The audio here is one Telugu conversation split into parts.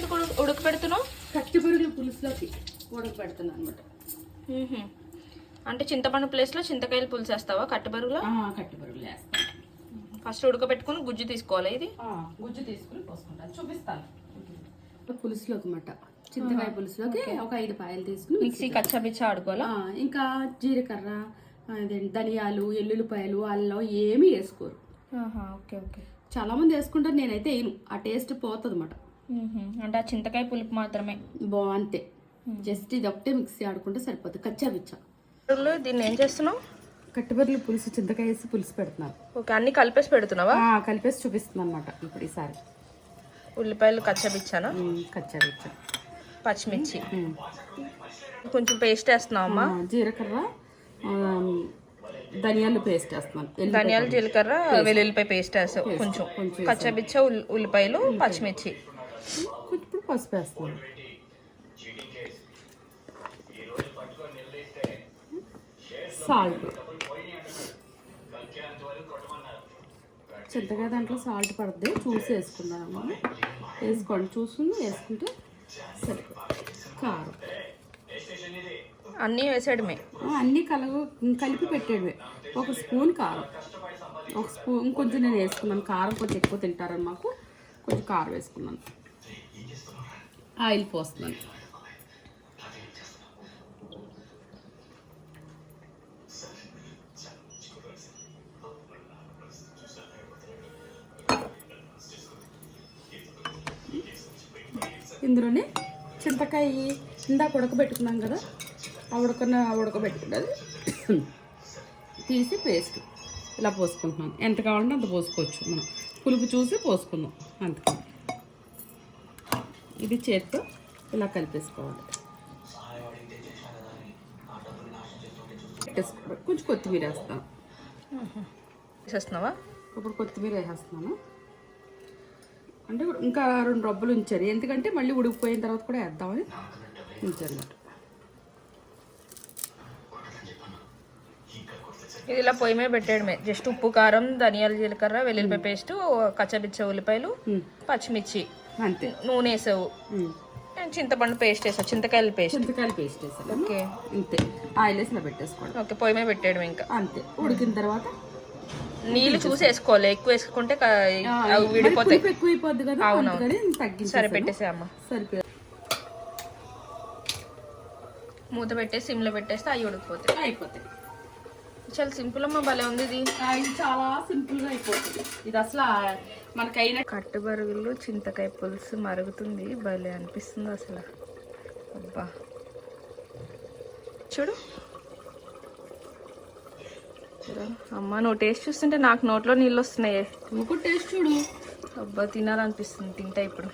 ఎందుకు ఉడకబెడుతున్నావు? కట్టి బొరుగుల పులుసులోకి ఉడకబెడుతున్నాను అనమాట. అంటే చింతపండు ప్లేస్లో చింతకాయలు పులుసు వేస్తావా కట్టి బరుగులో? కట్టి బొరుగులు వేస్తాను. ఫస్ట్ ఉడకబెట్టుకుని గుజ్జు తీసుకోవాలి. ఇది గుజ్జు తీసుకుని పోసుకుంటాను, చూపిస్తాను. పులుసులోకి అన్నమాట, చింతకాయ పులుసులోకి ఒక 5 పాయలు తీసుకుని మిక్సీ కచ్చాపిచ్చా ఆడుకోవాలా. ఇంకా జీలకర్ర, ధనియాలు, ఎల్లుల్లిపాయలు, అల్లం ఏమీ వేసుకోరు. Okay okay. చాలా మంది వేసుకుంటారు, నేనైతే వేయను. ఆ టేస్ట్ పోతుంది అన్నమాట. అంటే ఆ చింతకాయ పులుపు మాత్రమే బాగుంటే జస్ట్ ఇది ఒకటే మిక్సీ ఆడుకుంటే సరిపోతుంది. కచ్చాపిచ్చా. దీన్ని ఏం చేస్తున్నావు? కట్టుబర్రెలు పులుసు, చింతకాయ వేసి పులుసు పెడుతున్నాను. ఓకే, అన్ని కలిపేసి పెడుతున్నావా? కలిపేసి చూపిస్తున్నాను అనమాట ఇప్పుడు ఈసారి. ఉల్లిపాయలు కచ్చబిచ్చానా? కచ్చాపిచ్చా. పచ్చిమిర్చి కొంచెం పేస్ట్ వేస్తున్నావమ్మా. జీలకర్ర, ధనియాలు పేస్ట్ వేస్తున్నాను. ధనియాలు, జీలకర్ర, వెల్లుల్లిపాయ పేస్ట్ వేస్తావు. కొంచెం కచ్చబిచ్చ, ఉల్లిపాయలు, పచ్చిమిర్చి. ఇప్పుడు పసుపు వేస్తున్నాను. సాల్ట్, చింతకాయ దాంట్లో సాల్ట్ పడుతుంది, చూసి వేసుకున్నాను. వేసుకోండి, చూసుకుని వేసుకుంటే సరిపోతుంది. కారం అన్నీ వేసాడమే, అన్నీ కలిపి పెట్టేడమే. 1 స్పూన్ కారం, 1 స్పూన్ కొంచెం నేను వేసుకున్నాను. కారం కొంచెం ఎక్కువ తింటారని మాకు కొంచెం కారం వేసుకున్నాను. ఆయిల్ పోస్తున్నాను. ఇందులోనే చింతకాయ ఇందాక ఉడకబెట్టుకున్నాం కదా, ఉడకబెట్టుకున్నది తీసి పేస్ట్ ఇలా పోసుకుంటున్నాను. ఎంత కావాలంటే అంత పోసుకోవచ్చు, మనం పులుపు చూసి పోసుకుందాం అంతకని. ఇది చేత్తో ఇలా కలిపేసుకోవాలి. కొంచెం కొత్తిమీర వేస్తాను. వేసేస్తున్నావా? ఇప్పుడు కొత్తిమీర వేసేస్తున్నాను. అంటే ఇంకా 2 రబ్బలు ఉంచారు, ఎందుకంటే మళ్ళీ ఉడికిపోయిన తర్వాత కూడా వేద్దామని ఉంచారు. ఇది ఇలా పొయ్యి మీద పెట్టేయడమే. జస్ట్ ఉప్పు, కారం, ధనియాలు, జీలకర్ర, వెల్లుల్లిపాయ పేస్ట్, కచ్చబిచ్చ ఉల్లిపాయలు, పచ్చిమిర్చి, అంతే. నూనె వేసావు, చింతపండు పేస్ట్ వేసావు, చింతకాయల పేస్ట్ వేసాను. ఓకే, అంతే. ఆయిల్ వేసి ఇలా పెట్టేసుకోండి. ఓకే, పొయ్యి మీద పెట్టేయడం. ఇంకా అంతే. ఉడికిన తర్వాత నీళ్ళు చూసి వేసుకోవాలి. ఎక్కువ వేసుకుంటే విడిపోతాయి, ఎక్కువైపోద్ది కదా. అవును, సరే పెట్టేసే అమ్మ. సరిపోయి మూత పెట్టేసి సిమ్లో పెట్టేస్తే అవి ఉడికిపోతాయి, అయిపోతాయి. చాలా సింపుల్ అమ్మా, భలే ఉంది ఇది. చాలా సింపుల్ గా అయిపోతుంది ఇది. అసలు మనకైనా కట్టు బరుగులు చింతకాయ పులుసు మరుగుతుంది, భలే అనిపిస్తుంది అసలు. అబ్బా చూడు అమ్మ, నువ్వు టేస్ట్ చూస్తుంటే నాకు నోట్లో నీళ్ళు వస్తున్నాయి. నువ్వు టేస్ట్ చూడు. అబ్బా తినాలనిపిస్తుంది, తింటా ఇప్పుడు.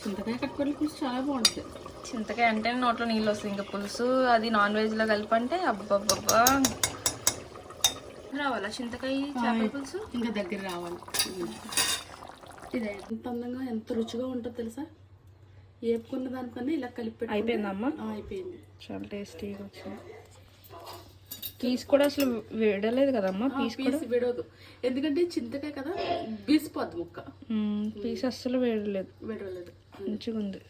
చింతకాయ కట్టుబడి పులుసు చాలా బాగుంటుంది. చింతకాయ అంటే నోట్లో నీళ్ళు వస్తాయి. ఇంకా పులుసు అది నాన్ వెజ్లో కలిపంటే అబ్బబ్బబ్బా. రావాలా చింతకాయ చేపల పులుసు? ఇంకా దగ్గర రావాలి. ఇది ఎంత అందంగా, ఎంత రుచిగా ఉంటుందో తెలుసా. ఏపుకున్న దానికన్నా ఇలా కలిపి అయిపోయిందమ్మా. అయిపోయింది. చాలా టేస్టీగా వచ్చింది. పీస్ కూడా అసలు విడలేదు కదమ్మా. పీస్ విడవదు, ఎందుకంటే చింతకాయ కదా, బీసిపోద్ది ముక్క. పీస్ అస్సలు విడలేదు, విడవలేదు. మంచిగా ఉంది.